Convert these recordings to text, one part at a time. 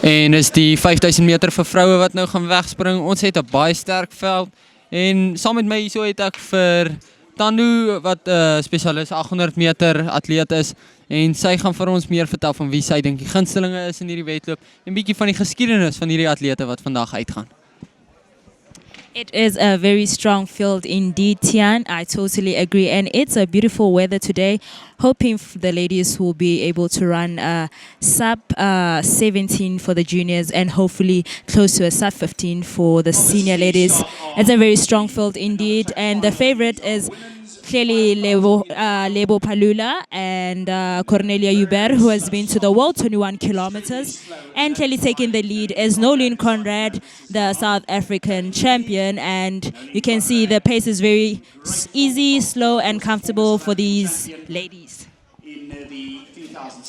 En is die 5000 meter vir vroue wat nou gaan wegspring. Ons het 'n baie sterk veld. En saam met my hierso het ek vir Tando wat spesialis 800 meter atleet is en sy gaan vir ons meer vertel van wie sy dink die gunstelinge is in hierdie wedloop en bietjie van die geskiedenis van hierdie atlete wat vandag uitgaan. It is a very strong field indeed, Tian. I totally agree. And it's a beautiful weather today. Hoping the ladies will be able to run sub 17 for the juniors and hopefully close to a sub 15 for the senior ladies. It's a very strong field indeed. And the favorite is clearly Lebo Palula and Cornelia Hubert, who has been to the world 21 kilometers. And clearly taking the lead is Nolene Conrad, the South African champion. And you can see the pace is very easy, slow, and comfortable for these ladies.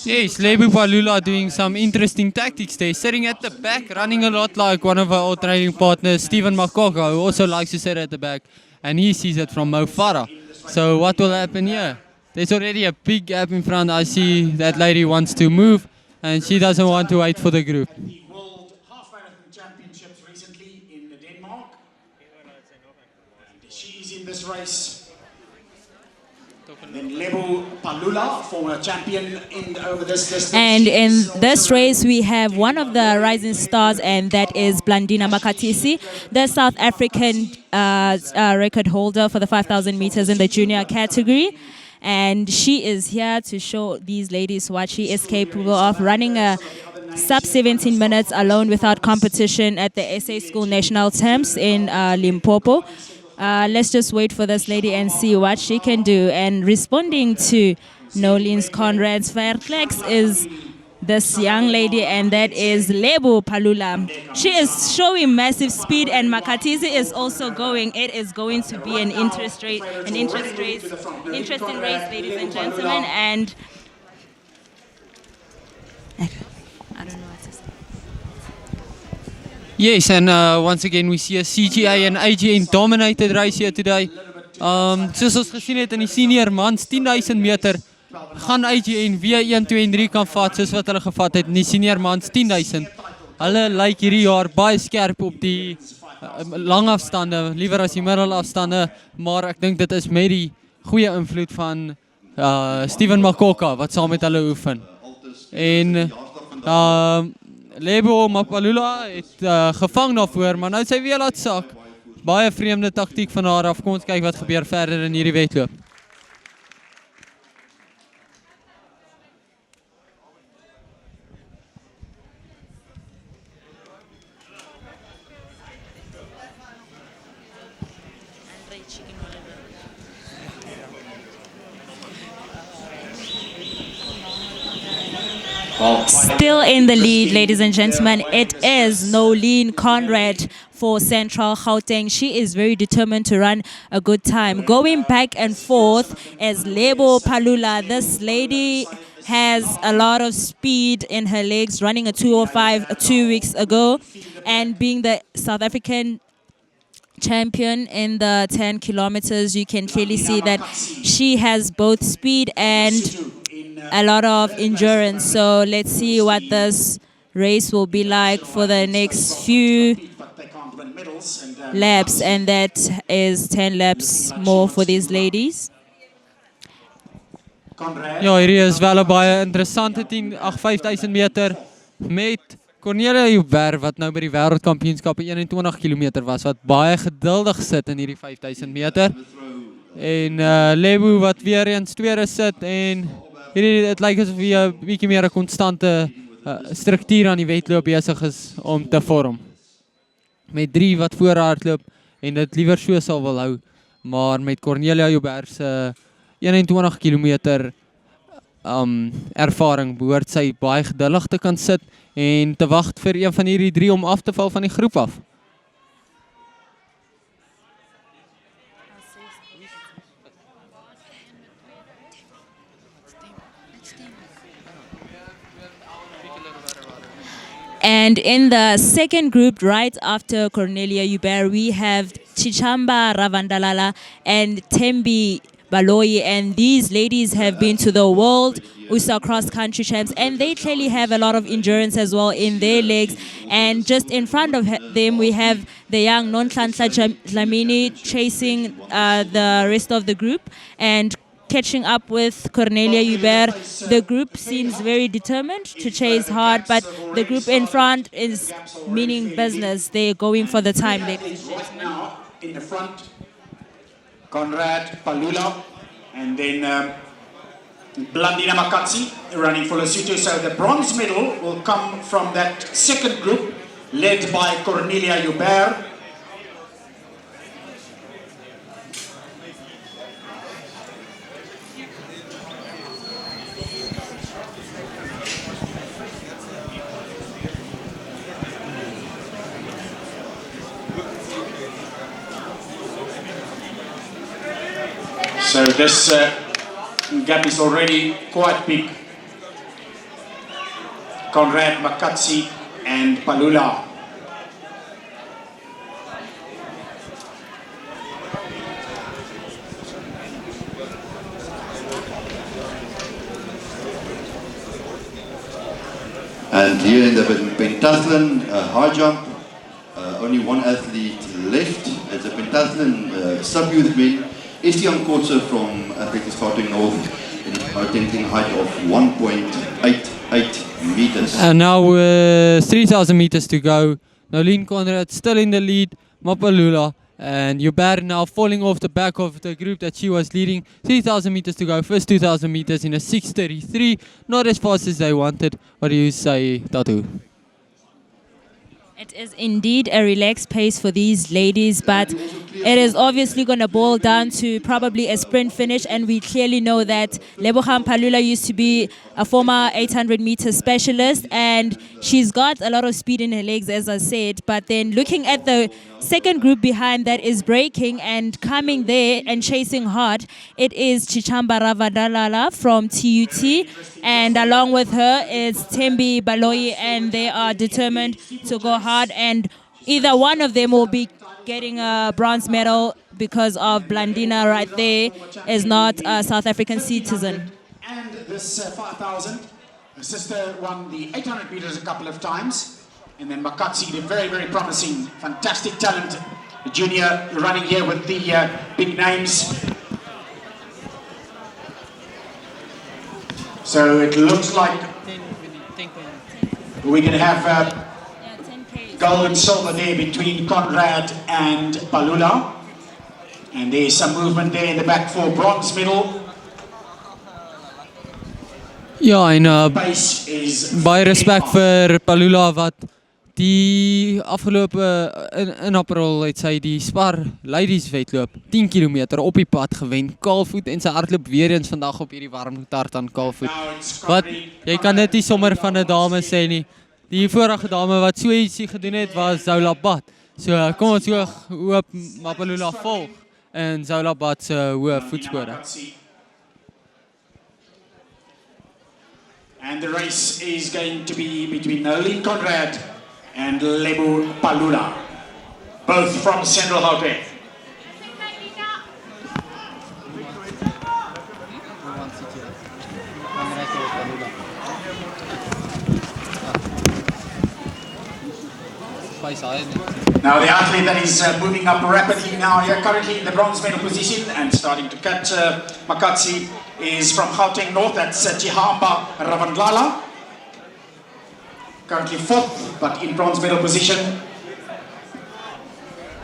Yes, Lebo Palula doing some interesting tactics there, sitting at the back, running a lot like one of our old training partners, Stephen Makoka, who also likes to sit at the back, and he sees it from Mo Farah. So what will happen here? There's already a big gap in front. I see that lady wants to move and she doesn't want to wait for the group. The World Half Marathon Championships recently in Denmark. And she is in this race. And then Lebo Palula, former champion over this distance. And in this race, we have one of the rising stars, and that is Blandina Makatisi, the South African record holder for the 5,000 meters in the junior category. And she is here to show these ladies what she is capable of, running a sub 17 minutes alone without competition at the SA School National Champs in Limpopo. Let's just wait for this lady and see what she can do. And responding to Nolene Conrad's Fairflex is this young lady, and that is Lebo Palula. She is showing massive speed, and Makatisi is also going. It is going to be an interesting race, ladies and gentlemen. And I don't know what to say. Yes, and once again we see a CGA and AGN dominated race here today. Soos ons gesien het in die senior mans 10,000 meter gaan AGN weer 1, 2 en 3 kan vat soos wat hulle gevat het in die senior mans 10,000. Hulle lyk hierdie jaar baie skerp op die lang afstande, liewer as die middelafstande, maar ek dink dit is met die goeie invloed van Stephen Makoka wat saam met hulle oefen. En Lebo Palula het gevang daarvoor, maar nou sy weer laat sak. Baie vreemde taktiek van haar af. Kom ons kyk wat gebeur verder in hierdie wedloop. Still in the lead, ladies and gentlemen, it is Nolene Conrad for Central Gauteng. She is very determined to run a good time. Going back and forth is Lebo Palula. This lady has a lot of speed in her legs, running a 2:05 2 weeks ago, and being the South African champion in the 10 kilometers, you can clearly see that she has both speed and a lot of endurance. So let's see what this race will be like for the next few laps, and that is 10 laps more for these ladies. Ja, hierdie is wel 'n baie interessante 5000 meter met Cornelia Hubert wat nou by die wêreldkampioenskappe 21 km was, wat baie geduldig sit in hierdie 5000 meter. En Lebo wat weer eens tweede sit, en hierdie het lyk asof hy 'n bietjie meer 'n konstante struktuur aan die wedloop besig is om te vorm. Met 3 wat voorhardloop en dit liewer so sal wil hou, maar met Cornelia Hubert se 21 km ervaring behoort sy baie geduldig te kan sit en te wag vir een van hierdie 3 om af te val van die groep af. And in the second group, right after Cornelia Hubert, we have Chichamba Ravandalala and Tembi Baloyi, and these ladies have been to the World USA Cross Country Champs, and they clearly have a lot of endurance as well in their legs. And just in front of them, we have the young Nonhlanhla Dlamini chasing the rest of the group and catching up with Cornelia Hubert. The group seems very determined to chase hard, but the group in front is meaning business. They're going for the time. Right now in the front, Conrad Palula, and then Blandina Makatsi running for Lesotho. So the bronze medal will come from that second group led by Cornelia Hubert. So this gap is already quite big. Conrad, Makatsi and Palula. And here in the pentathlon high jump, only one athlete left. It's a pentathlon sub-youth men. Estian Kotze from Athletics Gauteng North attempting height of 1.88 meters. And now 3,000 meters to go. Nolien Conrad still in the lead. Mapalula and Hubert now falling off the back of the group that she was leading. 3,000 meters to go. First 2,000 meters in a 6:33. Not as fast as they wanted. What do you say, Tatu? It is indeed a relaxed pace for these ladies, but it is obviously going to boil down to probably a sprint finish, and we clearly know that Lebogang Palula used to be a former 800-meter specialist, and she's got a lot of speed in her legs, as I said. But then looking at the second group behind that is breaking and coming there and chasing hard, it is Chichamba Ravadalala from TUT, and along with her is Tembi Baloyi, and they are determined to go hard, and either one of them will be getting a bronze medal because of Blandina right there is not a South African citizen. And this 5,000, her sister won the 800 meters a couple of times. And then Makatsi, the very, very promising, fantastic talent, junior running here with the big names. So it looks like we're going to have gold and silver there between Conrad and Palula. And there's some movement there in the back for bronze medal. Ja, en Pace is baie respek vir Palula wat die afgelope in April het sy die Spar Ladies wedloop 10 km op die pad gewen, kaalvoet, en sy hardloop weer eens vandag op hierdie warmtart aan kaalvoet. Wat jy kan dit nie sommer van 'n dame sê nie. Die vorige dame wat so ietsie gedoen het was Zola Bad. So kom ons hoop Mapalula volg in Zola Bad se hoë voetspore. And the race is going to be between Nolien Conrad and Lebo Palula, both from Central Gauteng. Now the athlete that is moving up rapidly now here, currently in the bronze medal position and starting to cut Makatsi, is from Gauteng North. That's Chihamba Ravandlala. Currently fourth, but in bronze medal position.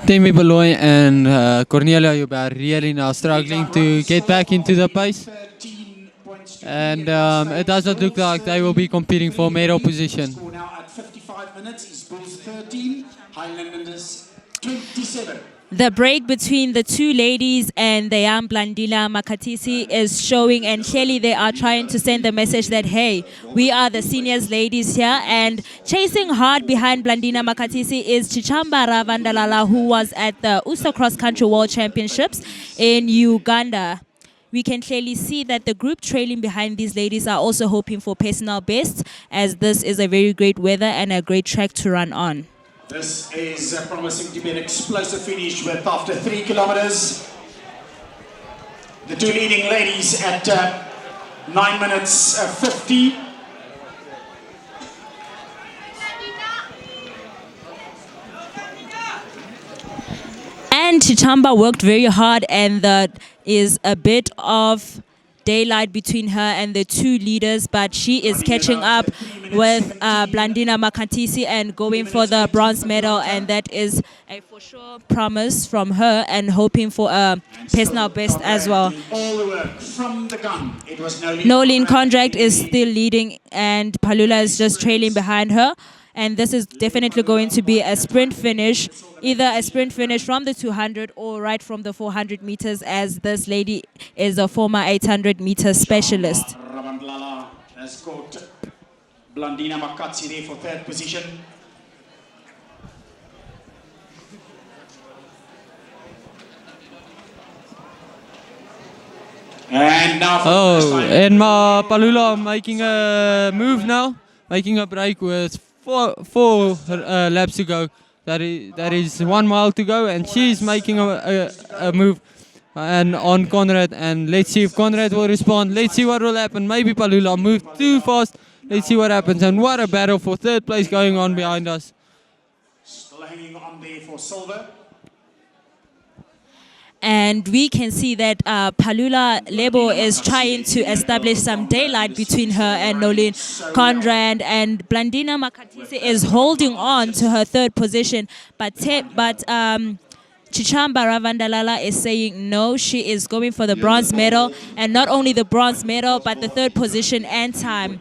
Tembi Baloyi and Cornelia Hubert really now struggling to get back into the pace. And it does not look like they will be competing for medal position. Now at 55 minutes is Bulls 13, Highlanders 27. The break between the two ladies and the young Blandina Makatisi is showing, and clearly they are trying to send the message that, hey, we are the seniors ladies here. And chasing hard behind Blandina Makatisi is Chichamba Ravandalala, who was at the USA Cross Country World Championships in Uganda. We can clearly see that the group trailing behind these ladies are also hoping for personal bests, as this is a very great weather and a great track to run on. This is promising to be an explosive finish with after 3 kilometers. the two leading ladies at 9 minutes 50. And Chichamba worked very hard, and there is a bit of daylight between her and the two leaders, but she is catching up with Blandina Makatisi and going for the bronze medal, and that is a for sure promise from her, and hoping for a personal best as well. All the work from the gun. It was Nolene Kondract is still leading, and Palula is just trailing behind her. And this is definitely going to be a sprint finish, either a sprint finish from the 200 or right from the 400 meters, as this lady is a former 800 meter specialist. Ravandlala has got Blandina Makatsi there for third position. And now and Palula making a move now, making a break with four laps to go. That is 1 mile to go, and she's making a move and on Conrad. And let's see if Conrad will respond. Let's see what will happen. Maybe Palula moved too fast. Let's see what happens. And what a battle for third place going on behind us. Still hanging on there for silver. And we can see that Palula Lebo is trying to establish some daylight between her and Nolene Kondract, and Blandina Makatisi is holding on to her third position, but Chichamba Ravandalala is saying no, she is going for the bronze medal, and not only the bronze medal, but the third position and time.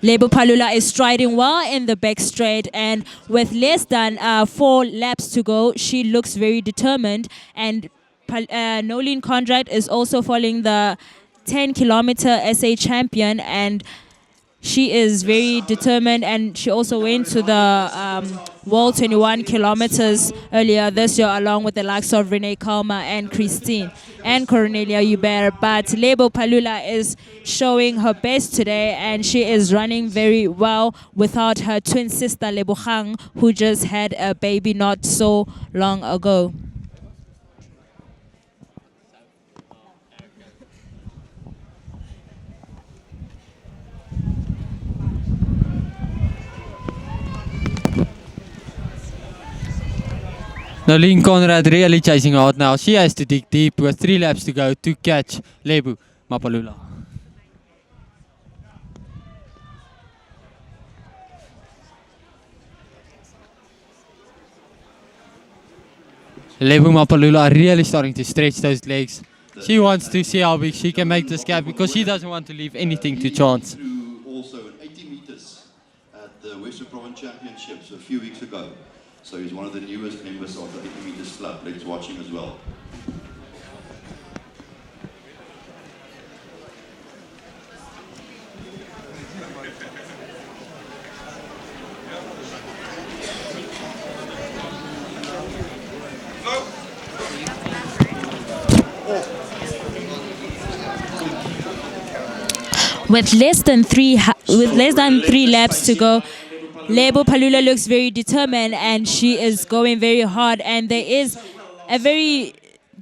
Lebo Palula is striding well in the back straight, and with less than 4 laps to go, she looks very determined. And Nolene Kondract is also following the 10-kilometer SA champion, and she is very determined, and she also went to the World 21 kilometers earlier this year, along with the likes of Renee Kalma and Christine and Cornelia Hubert. But Lebo Palula is showing her best today, and she is running very well without her twin sister Lebogang, who just had a baby not so long ago. Nolene Kondract really chasing hard now. She has to dig deep with 3 laps to go to catch Lebo Mapalula. Lebo Mapalula are really starting to stretch those legs. She wants to see how big she can make this gap, because she doesn't want to leave anything to chance. Through also in 80 meters at the Western Province Championships a few weeks ago. So he's one of the newest members of the 80 meters club. Let's watch him as well. With less than three laps to go, Lebo Palula looks very determined, and she is going very hard. And there is a very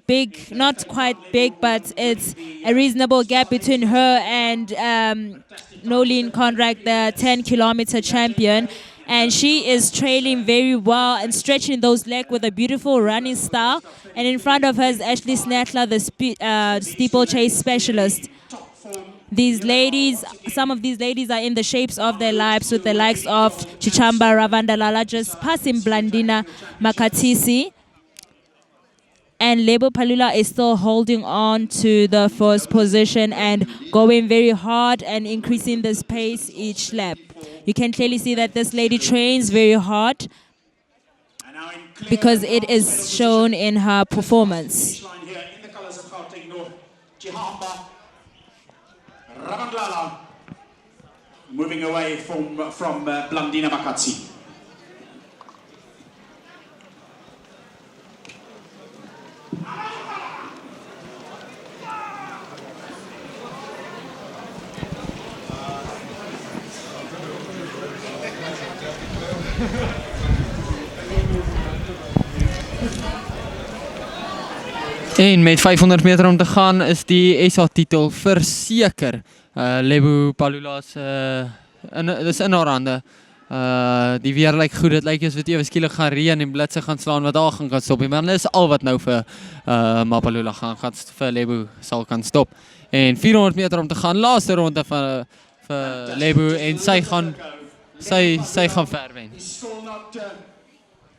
big, not quite big, but it's a reasonable gap between her and Nolene Kondract, the 10-kilometer champion. And she is trailing very well and stretching those legs with a beautiful running style. And in front of her is Ashley Snatler, the steeplechase specialist. These ladies, some of these ladies are in the shapes of their lives, with the likes of Chichamba Ravandalala just passing Blandina Makatisi. And Lebo Palula is still holding on to the first position and going very hard and increasing this pace each lap. You can clearly see that this lady trains very hard, because it is shown in her performance. Ravandlala moving away from Blandina Makatsi. En met 500 meter om te gaan is die SA titel verseker. Lebo Palula's dis in haar hande. Die weer lyk goed, dit lyk asof dit ewe skielik gaan reën en blitse gaan slaan wat daar gaan stop. Maar dis al wat nou vir Mapalula gaan vir Lebo sal kan stop. En 400 meter om te gaan, laaste ronde vir Lebo en sy gaan ver wen.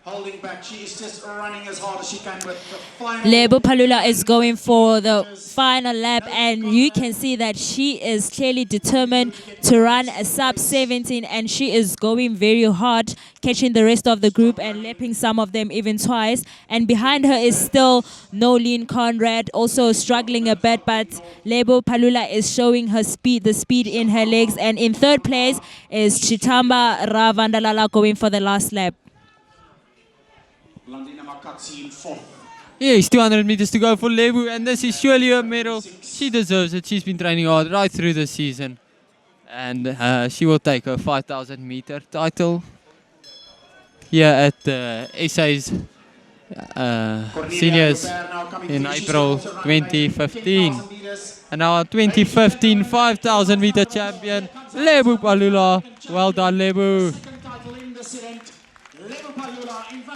Holding back, she is just running as hard as she can with the final. Lebo Palula is going for the final lap, and you can see that she is clearly determined to run a sub 17, and she is going very hard, catching the rest of the group and lapping some of them even twice. And behind her is still Nolene Conrad, also struggling a bit, but Lebo Palula is showing her speed, the speed in her legs. And in third place is Chitamba Ravandalala going for the last lap. Blandina Makatsi in fourth. Yes, 200 meters to go for Lebo, and this is surely a medal. She deserves it. She's been training hard right through the season, and she will take her 5,000 meter title here at the SA's seniors in April 2015. And our 2015 5,000 meter champion, Lebo Palula. Well done, Lebo.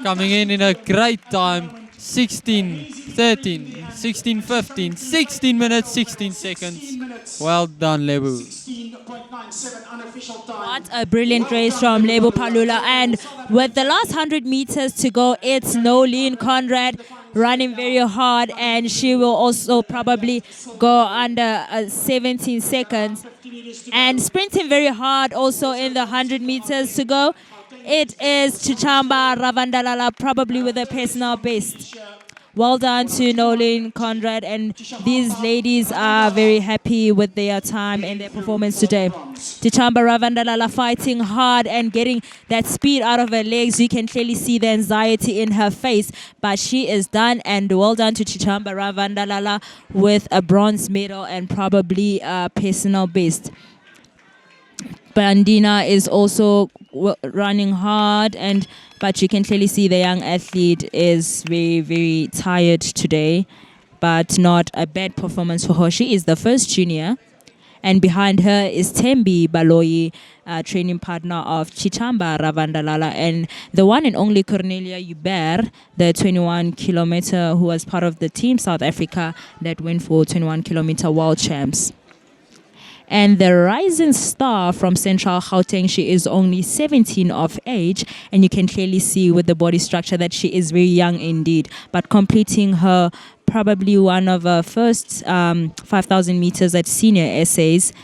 Coming in a great time, 16:15, 16 minutes, 16 seconds. Well done, Lebo. 16.97 unofficial time. What a brilliant race from Lebo Palula. And with the last 100 meters to go, it's Nolene Conrad running very hard, and she will also probably go under 17 seconds. And sprinting very hard also in the 100 meters to go, it is Chichamba Ravandalala, probably with a personal best. Well done to Nolene Conrad, and these ladies are very happy with their time and their performance today. Chichamba Ravandalala fighting hard and getting that speed out of her legs. You can clearly see the anxiety in her face, but she is done, and well done to Chichamba Ravandalala with a bronze medal and probably a personal best. Blandina is also running hard, but you can clearly see the young athlete is very, very tired today, but not a bad performance for her. She is the first junior, and behind her is Tembi Baloyi, training partner of Chichamba Ravandalala, and the one and only Cornelia Hubert, the 21 kilometer who was part of the team South Africa that went for 21 kilometer world champs. And the rising star from Central Gauteng, she is only 17 of age, and you can clearly see with the body structure that she is very young indeed, but completing her probably one of her first 5,000 meters at senior essays.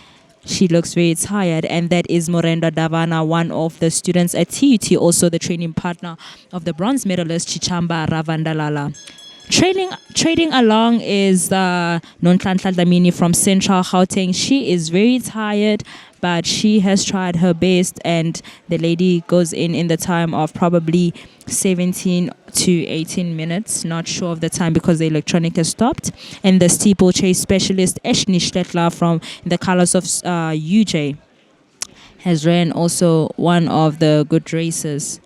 She looks very tired, and that is Morenda Davana, one of the students at TUT, also the training partner of the bronze medalist Chichamba Ravandalala. Trading along is Nonhlanhla Dlamini from Central Gauteng. She is very tired, but she has tried her best, and the lady goes in the time of probably 17 to 18 minutes. Not sure of the time because the electronic has stopped. And the steeplechase specialist Eshni Stetler from the colors of UJ has ran also one of the good races.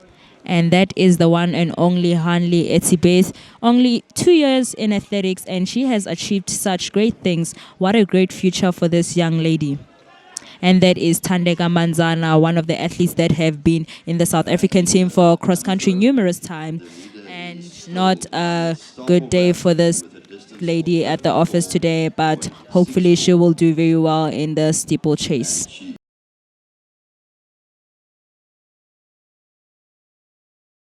And that is the one and only Hanli Etibeth, only 2 years in athletics, and she has achieved such great things. What a great future for this young lady. And that is Tandega Manzana, one of the athletes that have been in the South African team for cross-country numerous times. And not a good day for this lady at the office today, but hopefully she will do very well in the steeplechase.